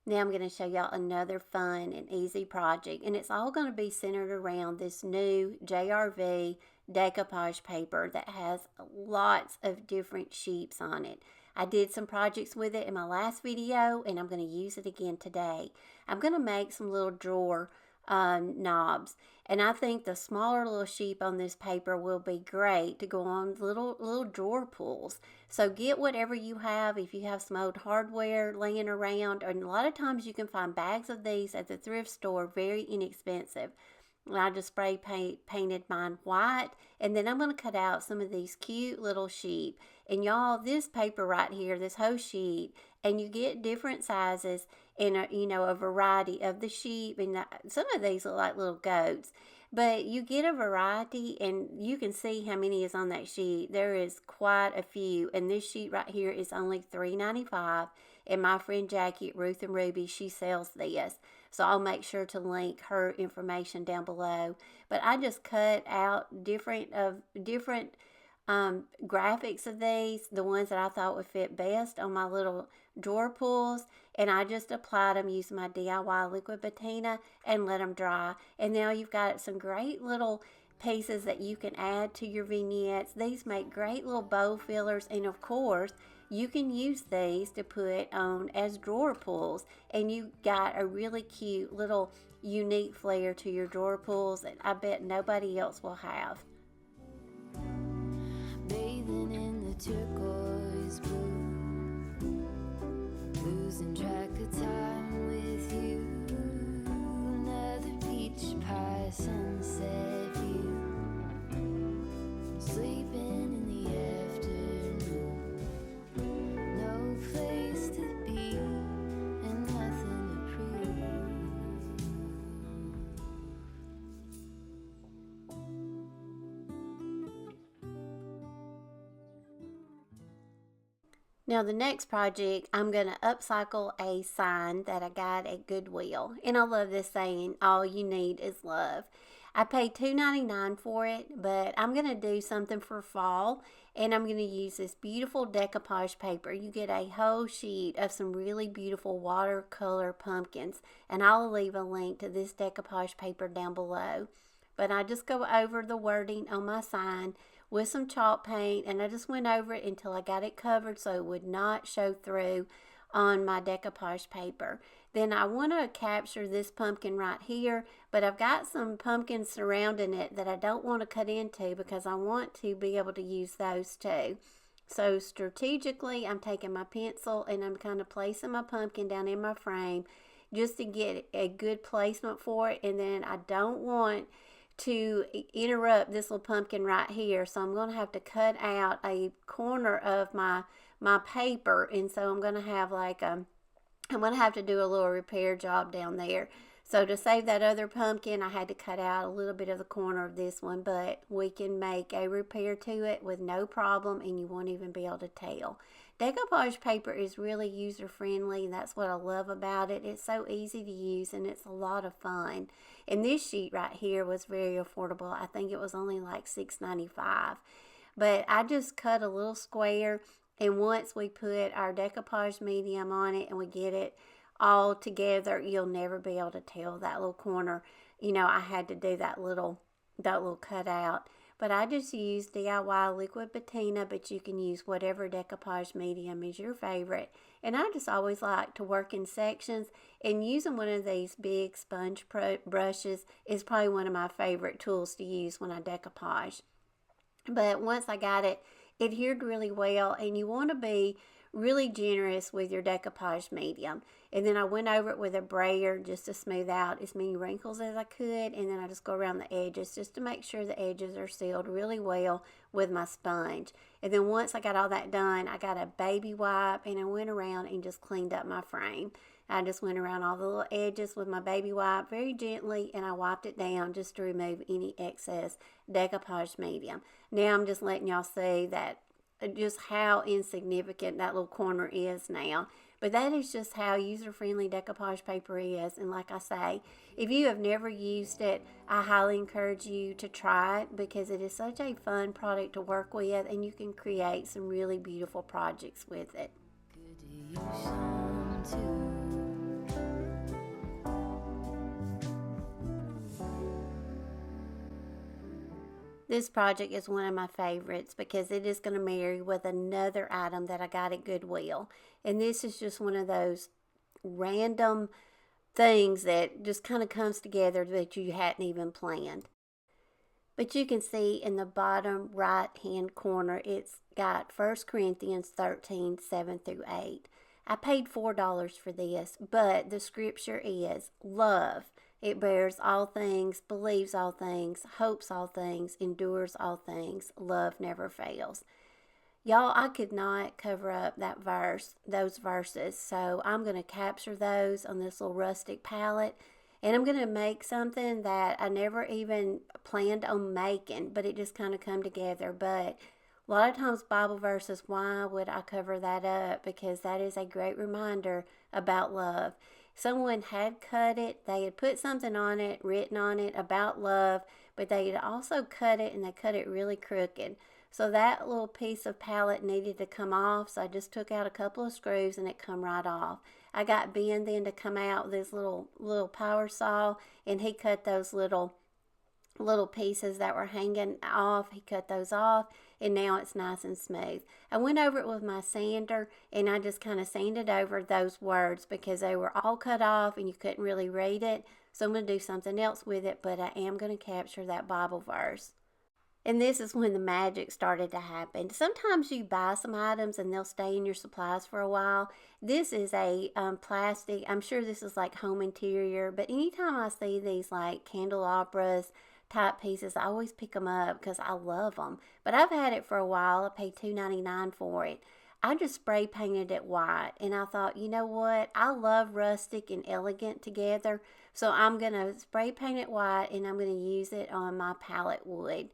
Now I'm going to show y'all another fun and easy project, and it's all going to be centered around this new JRV decoupage paper that has lots of different sheets on it. I did some projects with it in my last video, and I'm going to use it again today. I'm going to make some little drawer knobs, and I think the smaller little sheep on this paper will be great to go on little drawer pulls. So get whatever you have. If you have some old hardware laying around, and a lot of times you can find bags of these at the thrift store, very inexpensive. I just spray painted mine white, and then I'm going to cut out some of these cute little sheep. And y'all, this paper right here, this whole sheet, and you get different sizes and a variety of the sheep, and some of these look like little goats, but you get a variety, and you can see how many is on that sheet. There is quite a few, and this sheet right here is only $3.95, And my friend Jackie at Ruth and Ruby, she sells this. So I'll make sure to link her information down below. But I just cut out different graphics of these, the ones that I thought would fit best on my little drawer pulls, and I just applied them using my DIY liquid patina and let them dry. And now you've got some great little pieces that you can add to your vignettes. These make great little bow fillers, and of course you can use these to put on as drawer pulls, and you got a really cute little unique flair to your drawer pulls that I bet nobody else will have. Bathing in the turquoise blue, losing track of time with you. Another peach pie sunset view, sleeping in the afternoon. No place to be and nothing to prove. Now the next project, I'm going to upcycle a sign that I got at Goodwill. And I love this saying, all you need is love. I paid $2.99 for it, but I'm going to do something for fall. And I'm going to use this beautiful decoupage paper. You get a whole sheet of some really beautiful watercolor pumpkins. And I'll leave a link to this decoupage paper down below. But I just go over the wording on my sign with some chalk paint, and I just went over it until I got it covered so it would not show through on my decoupage paper. Then I want to capture this pumpkin right here, but I've got some pumpkins surrounding it that I don't want to cut into because I want to be able to use those too. So strategically, I'm taking my pencil and I'm kind of placing my pumpkin down in my frame just to get a good placement for it, and then I don't want to interrupt this little pumpkin right here, so I'm going to have to cut out a corner of my paper, and so I'm going to have I'm going to have to do a little repair job down there. So to save that other pumpkin, I had to cut out a little bit of the corner of this one, but we can make a repair to it with no problem, and you won't even be able to tell. Decoupage paper is really user-friendly, and that's what I love about it. It's so easy to use, and it's a lot of fun. And this sheet right here was very affordable. I think it was only like $6.95. But I just cut a little square, and once we put our decoupage medium on it and we get it all together, you'll never be able to tell that little corner. You know, I had to do that little cutout. But I just used DIY liquid patina, but you can use whatever decoupage medium is your favorite. And I just always like to work in sections, and using one of these big sponge brushes is probably one of my favorite tools to use when I decoupage. But once I got it adhered really well, and you want to be really generous with your decoupage medium. And then I went over it with a brayer just to smooth out as many wrinkles as I could, and then I just go around the edges just to make sure the edges are sealed really well with my sponge. And then once I got all that done, I got a baby wipe and I went around and just cleaned up my frame. I just went around all the little edges with my baby wipe very gently, and I wiped it down just to remove any excess decoupage medium. Now I'm just letting y'all see that just how insignificant that little corner is now. But that is just how user-friendly decoupage paper is. And like I say, if you have never used it, I highly encourage you to try it because it is such a fun product to work with, and you can create some really beautiful projects with it. Good to use some too. This project is one of my favorites because it is going to marry with another item that I got at Goodwill. And this is just one of those random things that just kind of comes together that you hadn't even planned. But you can see in the bottom right hand corner, it's got 1 Corinthians 13, 7 through 8. I paid $4 for this, but the scripture is love. It bears all things, believes all things, hopes all things, endures all things. Love never fails. Y'all, I could not cover up those verses, so I'm going to capture those on this little rustic palette, and I'm going to make something that I never even planned on making, but it just kind of come together. But A lot of times Bible verses, why would I cover that up? Because that is a great reminder about love. Someone had cut it, they had put something on it, written on it about love, but they had also cut it, and they cut it really crooked. So that little piece of pallet needed to come off, so I just took out a couple of screws and it come right off. I got Ben then to come out with this little power saw, and he cut those little pieces that were hanging off. He cut those off, and now it's nice and smooth. I went over it with my sander, and I just kind of sanded over those words because they were all cut off and you couldn't really read it. So I'm going to do something else with it, but I am going to capture that Bible verse. And this is when the magic started to happen. Sometimes you buy some items and they'll stay in your supplies for a while. This is a plastic. I'm sure this is like home interior, but anytime I see these like candelabras type pieces, I always pick them up because I love them. But I've had it for a while. I paid $2.99 for it. I just spray painted it white, and I thought, you know what? I love rustic and elegant together, so I'm going to spray paint it white, and I'm going to use it on my pallet wood.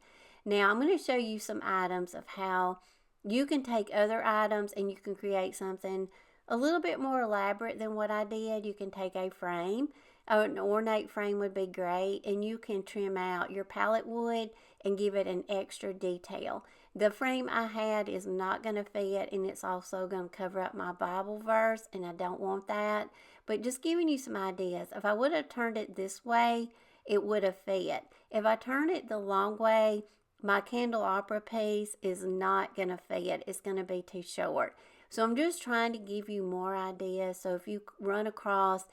Now, I'm going to show you some items of how you can take other items and you can create something a little bit more elaborate than what I did. You can take a frame. An ornate frame would be great, and you can trim out your pallet wood and give it an extra detail. The frame I had is not going to fit, and it's also going to cover up my Bible verse, and I don't want that. But just giving you some ideas. If I would have turned it this way, it would have fit. If I turn it the long way, my candelabra piece is not going to fit. It's going to be too short. So I'm just trying to give you more ideas. So if you run across,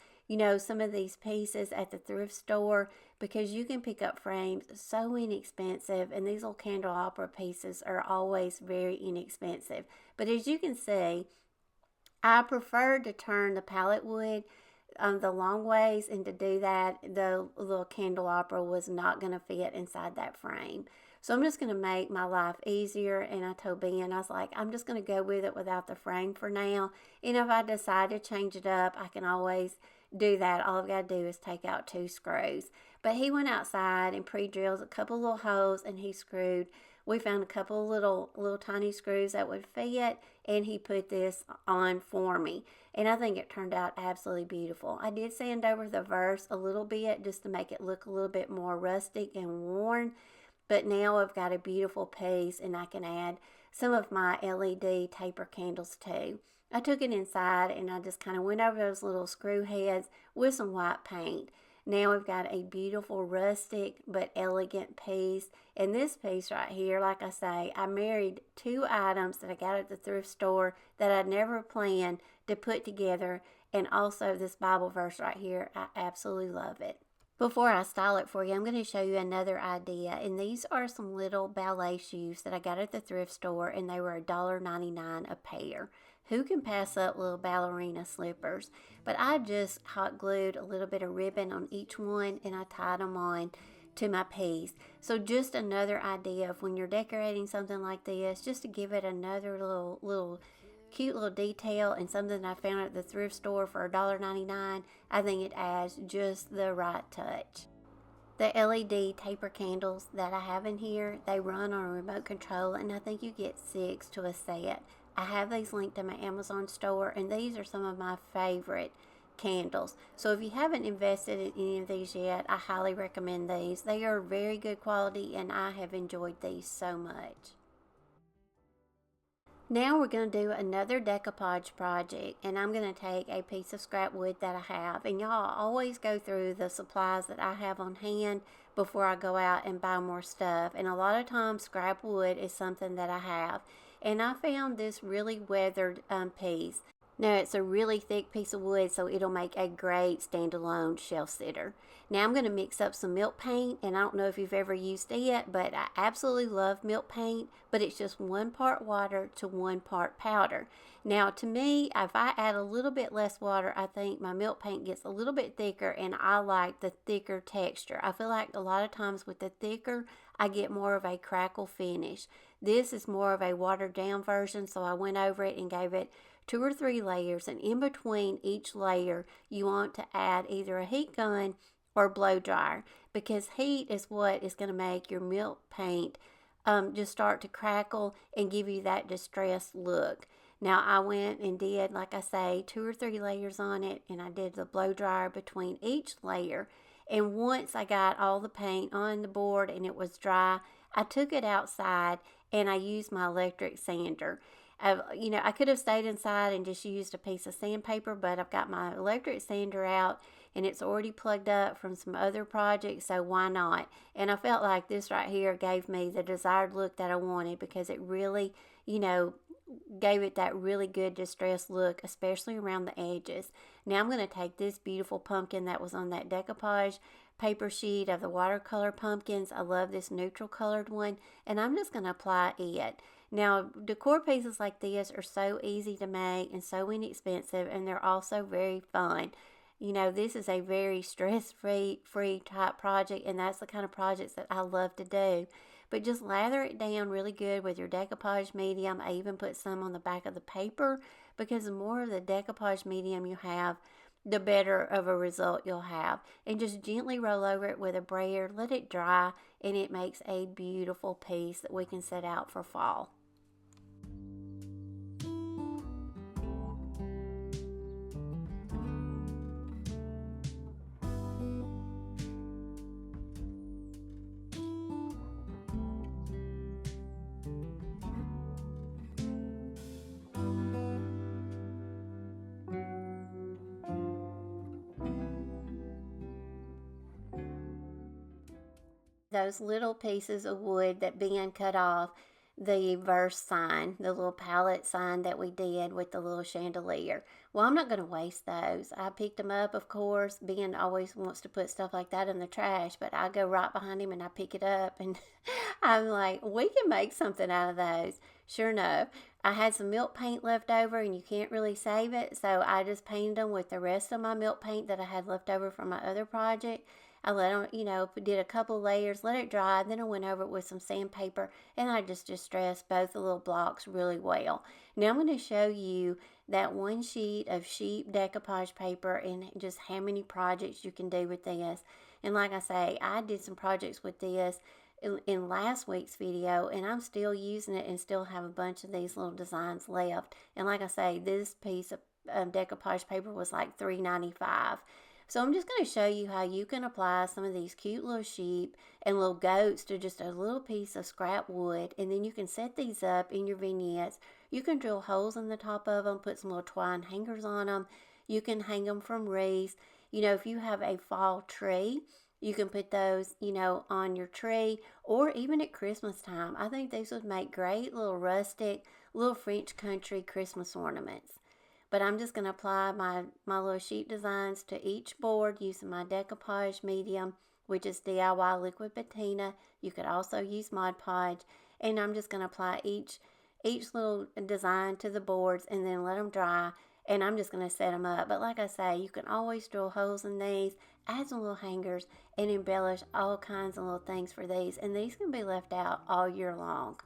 some of these pieces at the thrift store, because you can pick up frames so inexpensive, and these little candelabra pieces are always very inexpensive. But as you can see, I prefer to turn the pallet wood the long ways, and to do that, the little candelabra was not going to fit inside that frame. So I'm just going to make my life easier, and I told Ben, I was like, I'm just going to go with it without the frame for now, and if I decide to change it up, I can always do that. All I've got to do is take out 2 screws. But he went outside and pre-drilled a couple little holes, and he screwed. We found a couple little tiny screws that would fit, and he put this on for me. And I think it turned out absolutely beautiful. I did sand over the verse a little bit just to make it look a little bit more rustic and worn. But now I've got a beautiful piece, and I can add some of my LED taper candles too. I took it inside, and I just kind of went over those little screw heads with some white paint. Now we've got a beautiful rustic but elegant piece. And this piece right here, like I say, I married 2 items that I got at the thrift store that I'd never planned to put together. And also this Bible verse right here, I absolutely love it. Before I style it for you, I'm going to show you another idea. And these are some little ballet shoes that I got at the thrift store, and they were $1.99 a pair. Who can pass up little ballerina slippers? But I just hot glued a little bit of ribbon on each one, and I tied them on to my piece. So just another idea of when you're decorating something like this, just to give it another little cute little detail, and something I found at the thrift store for $1.99. I think it adds just the right touch. The LED taper candles that I have in here, they run on a remote control, and I think you get 6 to a set. I have these linked to my Amazon store, and these are some of my favorite candles. So if you haven't invested in any of these yet, I highly recommend these. They are very good quality, and I have enjoyed these so much. Now we're going to do another decoupage project, and I'm going to take a piece of scrap wood that I have, and y'all always go through the supplies that I have on hand before I go out and buy more stuff. And a lot of times scrap wood is something that I have, and I found this really weathered piece. Now it's a really thick piece of wood, so it'll make a great standalone shelf sitter. Now I'm going to mix up some milk paint, and I don't know if you've ever used it, but I absolutely love milk paint, but it's just 1 part water to 1 part powder. Now to me, if I add a little bit less water, I think my milk paint gets a little bit thicker, and I like the thicker texture. I feel like a lot of times with the thicker, I get more of a crackle finish. This is more of a watered down version, so I went over it and gave it 2 or 3 layers, and in between each layer you want to add either a heat gun or blow dryer, because heat is what is going to make your milk paint just start to crackle and give you that distressed look. Now I went and did, like I say, 2 or 3 layers on it, and I did the blow dryer between each layer. And once I got all the paint on the board and it was dry, I took it outside and I used my electric sander. I could have stayed inside and just used a piece of sandpaper, but I've got my electric sander out and it's already plugged up from some other projects, so why not? And I felt like this right here gave me the desired look that I wanted, because it really, gave it that really good distressed look, especially around the edges. Now I'm going to take this beautiful pumpkin that was on that decoupage paper sheet of the watercolor pumpkins. I love this neutral colored one, and I'm just going to apply it. Now, decor pieces like this are so easy to make and so inexpensive, and they're also very fun. This is a very stress-free type project, and that's the kind of projects that I love to do. But just lather it down really good with your decoupage medium. I even put some on the back of the paper, because the more of the decoupage medium you have, the better of a result you'll have. And just gently roll over it with a brayer, let it dry, and it makes a beautiful piece that we can set out for fall. Those little pieces of wood that Ben cut off, the verse sign, the little pallet sign that we did with the little chandelier. Well, I'm not going to waste those. I picked them up, of course. Ben always wants to put stuff like that in the trash, but I go right behind him and I pick it up, and I'm like, we can make something out of those. Sure enough, I had some milk paint left over, and you can't really save it, so I just painted them with the rest of my milk paint that I had left over from my other project. I let them, did a couple layers, let it dry, then I went over it with some sandpaper, and I just distressed both the little blocks really well. Now I'm going to show you that one sheet of sheep decoupage paper and just how many projects you can do with this. And like I say, I did some projects with this in last week's video, and I'm still using it and still have a bunch of these little designs left. And like I say, this piece of decoupage paper was like $3.95. So I'm just going to show you how you can apply some of these cute little sheep and little goats to just a little piece of scrap wood, and then you can set these up in your vignettes. You can drill holes in the top of them, put some little twine hangers on them. You can hang them from wreaths. If you have a fall tree, you can put those, on your tree, or even at Christmas time. I think these would make great little rustic, little French country Christmas ornaments. But I'm just going to apply my little sheep designs to each board using my decoupage medium, which is DIY liquid patina. You could also use Mod Podge. And I'm just going to apply each little design to the boards and then let them dry. And I'm just going to set them up. But like I say, you can always drill holes in these, add some little hangers, and embellish all kinds of little things for these. And these can be left out all year long.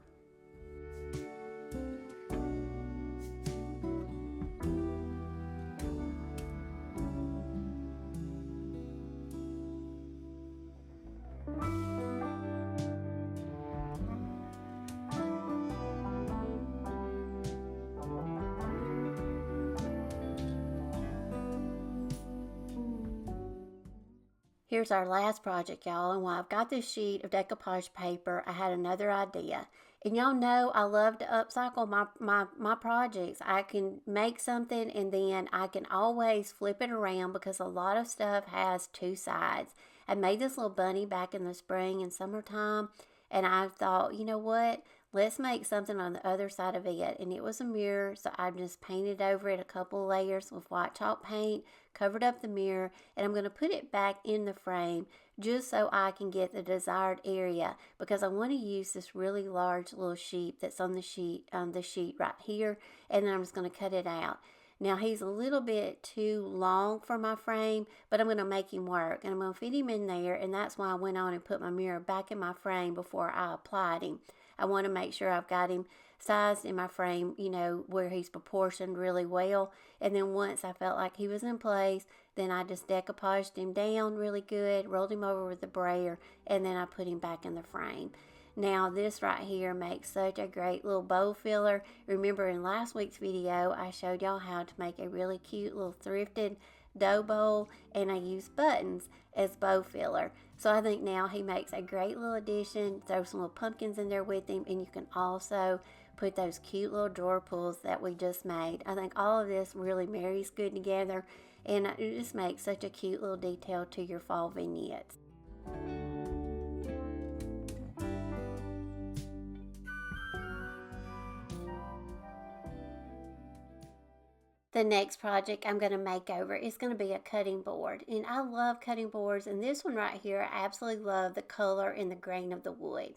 Here's our last project, y'all, and while I've got this sheet of decoupage paper, I had another idea. And y'all know I love to upcycle my projects. I can make something and then I can always flip it around, because a lot of stuff has two sides. I made this little bunny back in the spring and summertime, and I thought, you know what? Let's make something on the other side of it. And it was a mirror, so I just painted over it a couple of layers with white chalk paint, covered up the mirror, and I'm going to put it back in the frame just so I can get the desired area, because I want to use this really large little sheep that's on the sheet right here, and then I'm just going to cut it out. Now he's a little bit too long for my frame, but I'm going to make him work, and I'm going to fit him in there, and that's why I went on and put my mirror back in my frame before I applied him. I want to make sure I've got him sized in my frame, where he's proportioned really well. And then once I felt like he was in place, then I just decoupaged him down really good, rolled him over with the brayer, and then I put him back in the frame. Now this right here makes such a great little bowl filler. Remember in last week's video I showed y'all how to make a really cute little thrifted dough bowl, and I used buttons as bow filler. So I think now he makes a great little addition. Throw some little pumpkins in there with him, and you can also put those cute little drawer pulls that we just made. I think all of this really marries good together, and it just makes such a cute little detail to your fall vignettes. The next project I'm going to make over is going to be a cutting board. And I love cutting boards. And this one right here, I absolutely love the color and the grain of the wood.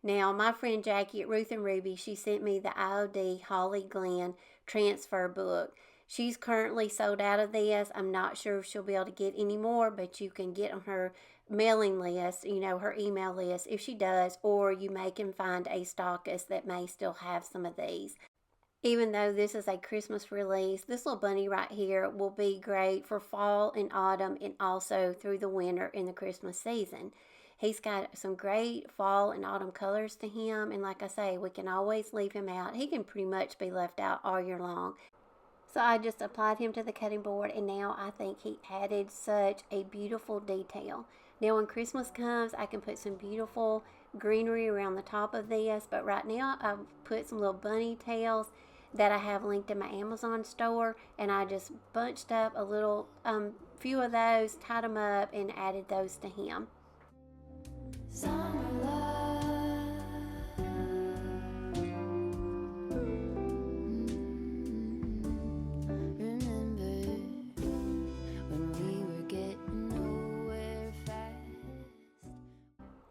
Now, my friend Jackie at Ruth and Ruby, she sent me the IOD Holly Glen transfer book. She's currently sold out of this. I'm not sure if she'll be able to get any more, but you can get on her mailing list, her email list if she does, or you may can find a stockist that may still have some of these. Even though this is a Christmas release, this little bunny right here will be great for fall and autumn and also through the winter in the Christmas season. He's got some great fall and autumn colors to him, and like I say, we can always leave him out. He can pretty much be left out all year long. So I just applied him to the cutting board, and now I think he added such a beautiful detail. Now when Christmas comes, I can put some beautiful greenery around the top of this, but right now I've put some little bunny tails that I have linked in my Amazon store, and I just bunched up a little few of those, tied them up, and added those to him. Summer love. Remember when we were getting nowhere fast?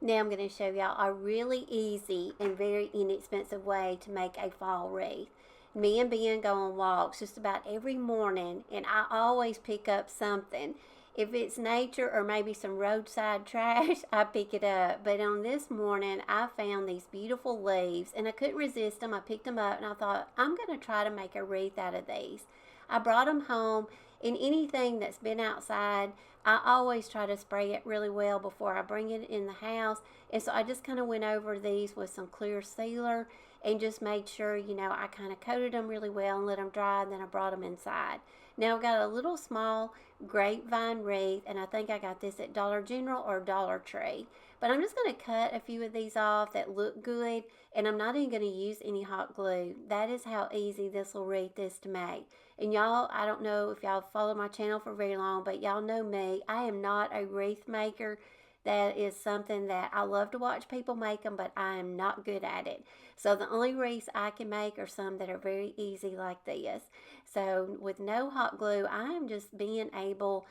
Now I'm going to show y'all a really easy and very inexpensive way to make a fall wreath. Me and Ben go on walks just about every morning, and I always pick up something. If it's nature or maybe some roadside trash, I pick it up. But on this morning, I found these beautiful leaves, and I couldn't resist them. I picked them up, and I thought, I'm going to try to make a wreath out of these. I brought them home, and anything that's been outside, I always try to spray it really well before I bring it in the house. And so I just kind of went over these with some clear sealer and just made sure, I kind of coated them really well and let them dry, and then I brought them inside. Now I've got a little small grapevine wreath, and I think I got this at Dollar General or Dollar Tree. But I'm just going to cut a few of these off that look good, and I'm not even going to use any hot glue. That is how easy this little wreath is to make. And y'all, I don't know if y'all followed my channel for very long, but y'all know me. I am not a wreath maker. That is something that I love to watch people make them, but I am not good at it. So the only wreaths I can make are some that are very easy like this. So with no hot glue, I am just being able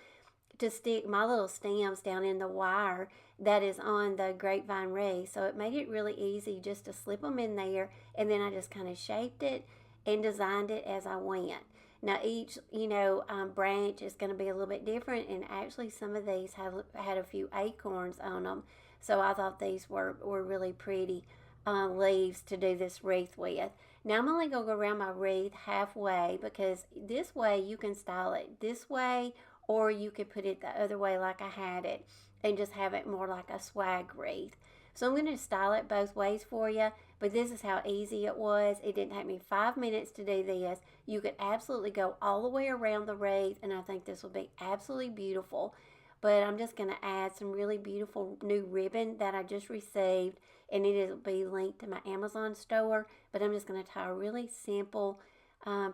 to stick my little stems down in the wire that is on the grapevine wreath. So it made it really easy just to slip them in there, and then I just kind of shaped it and designed it as I went. Now each, branch is going to be a little bit different, and actually some of these had a few acorns on them. So I thought these were really pretty leaves to do this wreath with. Now I'm only going to go around my wreath halfway, because this way you can style it this way, or you could put it the other way like I had it and just have it more like a swag wreath. So I'm going to style it both ways for you, but this is how easy it was. It didn't take me 5 minutes to do this. You could absolutely go all the way around the wreath, and I think this will be absolutely beautiful. But I'm just going to add some really beautiful new ribbon that I just received, and it will be linked to my Amazon store. But I'm just going to tie a really simple,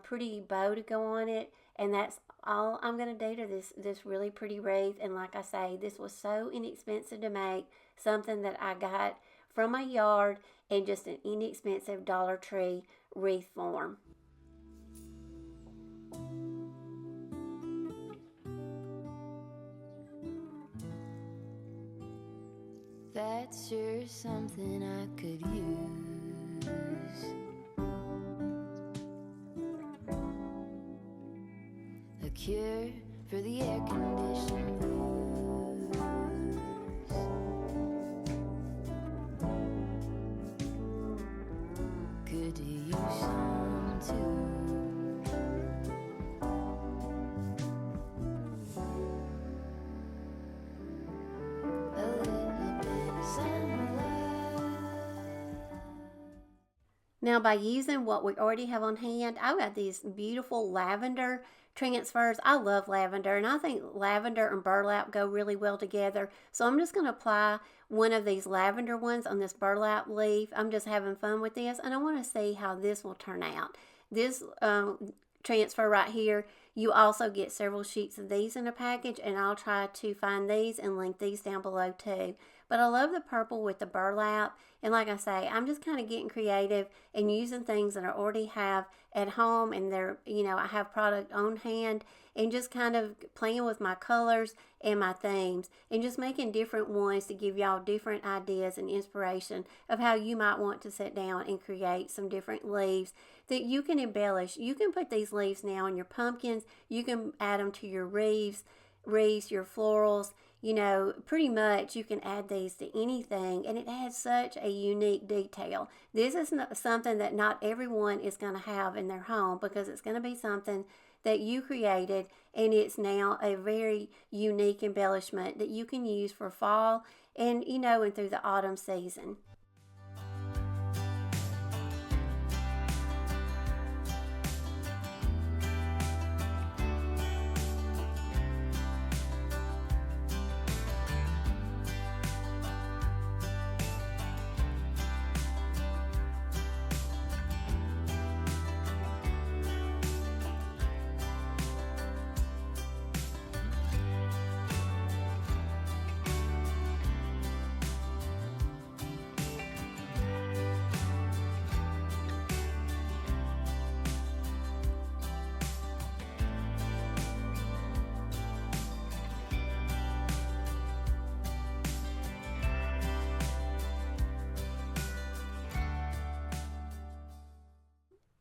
pretty bow to go on it, and that's all I'm going to do to this really pretty wreath. And like I say, this was so inexpensive to make, something that I got from my yard in just an inexpensive Dollar Tree wreath form. That's sure something I could use. A cure for the air conditioning blues. Could use some too. A little bit of summer love. Now, by using what we already have on hand, I've got these beautiful lavender transfers. I love lavender, and I think lavender and burlap go really well together. So I'm just going to apply one of these lavender ones on this burlap leaf. I'm just having fun with this, and I want to see how this will turn out. This transfer right here, you also get several sheets of these in a package, and I'll try to find these and link these down below too. But I love the purple with the burlap, and like I say, I'm just kind of getting creative and using things that I already have at home, and they're, I have product on hand, and just kind of playing with my colors and my themes, and just making different ones to give y'all different ideas and inspiration of how you might want to sit down and create some different leaves that you can embellish. You can put these leaves now on your pumpkins. You can add them to your wreaths, your florals. Pretty much you can add these to anything, and it adds such a unique detail. This is something that not everyone is going to have in their home, because it's going to be something that you created, and it's now a very unique embellishment that you can use for fall and, and through the autumn season.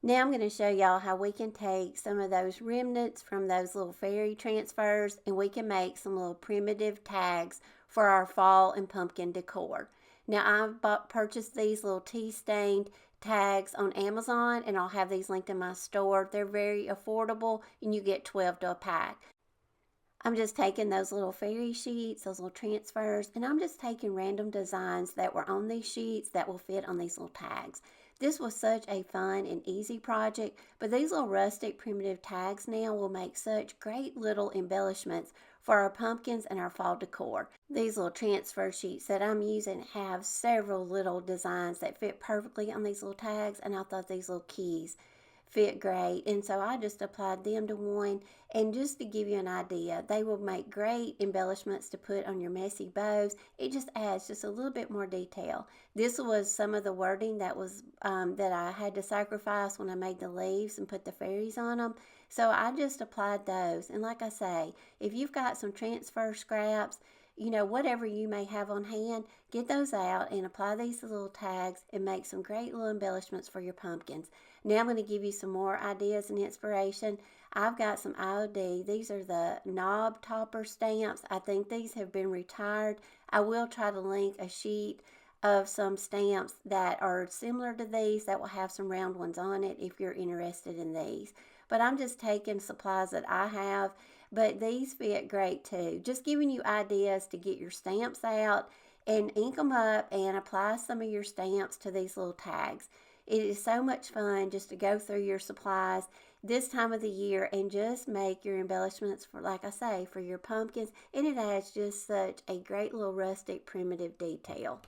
Now I'm going to show y'all how we can take some of those remnants from those little fairy transfers, and we can make some little primitive tags for our fall and pumpkin decor. Now I've purchased these little tea-stained tags on Amazon, and I'll have these linked in my store. They're very affordable, and you get 12 to a pack. I'm just taking those little fairy sheets, those little transfers, and I'm just taking random designs that were on these sheets that will fit on these little tags. This was such a fun and easy project, but these little rustic primitive tags now will make such great little embellishments for our pumpkins and our fall decor. These little transfer sheets that I'm using have several little designs that fit perfectly on these little tags, and I thought these little keys fit great, and so I just applied them to one. And just to give you an idea, they will make great embellishments to put on your messy bows. It just adds just a little bit more detail. This was some of the wording that was that I had to sacrifice when I made the leaves and put the fairies on them, so I just applied those. And like I say, if you've got some transfer scraps, whatever you may have on hand, get those out and apply these little tags and make some great little embellishments for your pumpkins. Now I'm going to give you some more ideas and inspiration. I've got some IOD. These are the knob topper stamps. I think these have been retired. I will try to link a sheet of some stamps that are similar to these that will have some round ones on it if you're interested in these. But I'm just taking supplies that I have, but these fit great too. Just giving you ideas to get your stamps out and ink them up and apply some of your stamps to these little tags. It is so much fun just to go through your supplies this time of the year and just make your embellishments for, like I say, for your pumpkins, and it adds just such a great little rustic primitive detail.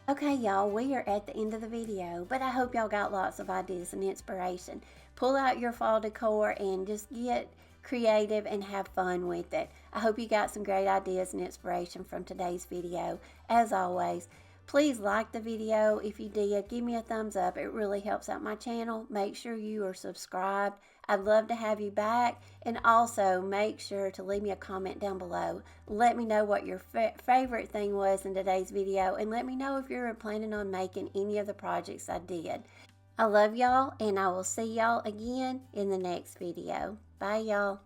Okay, y'all, we are at the end of the video, but I hope y'all got lots of ideas and inspiration. Pull out your fall decor and just get creative and have fun with it. I hope you got some great ideas and inspiration from today's video. As always, please like the video. If you did, give me a thumbs up. It really helps out my channel. Make sure you are subscribed. I'd love to have you back. And also make sure to leave me a comment down below. Let me know what your favorite thing was in today's video, and let me know if you're planning on making any of the projects I did. I love y'all, and I will see y'all again in the next video. Bye, y'all.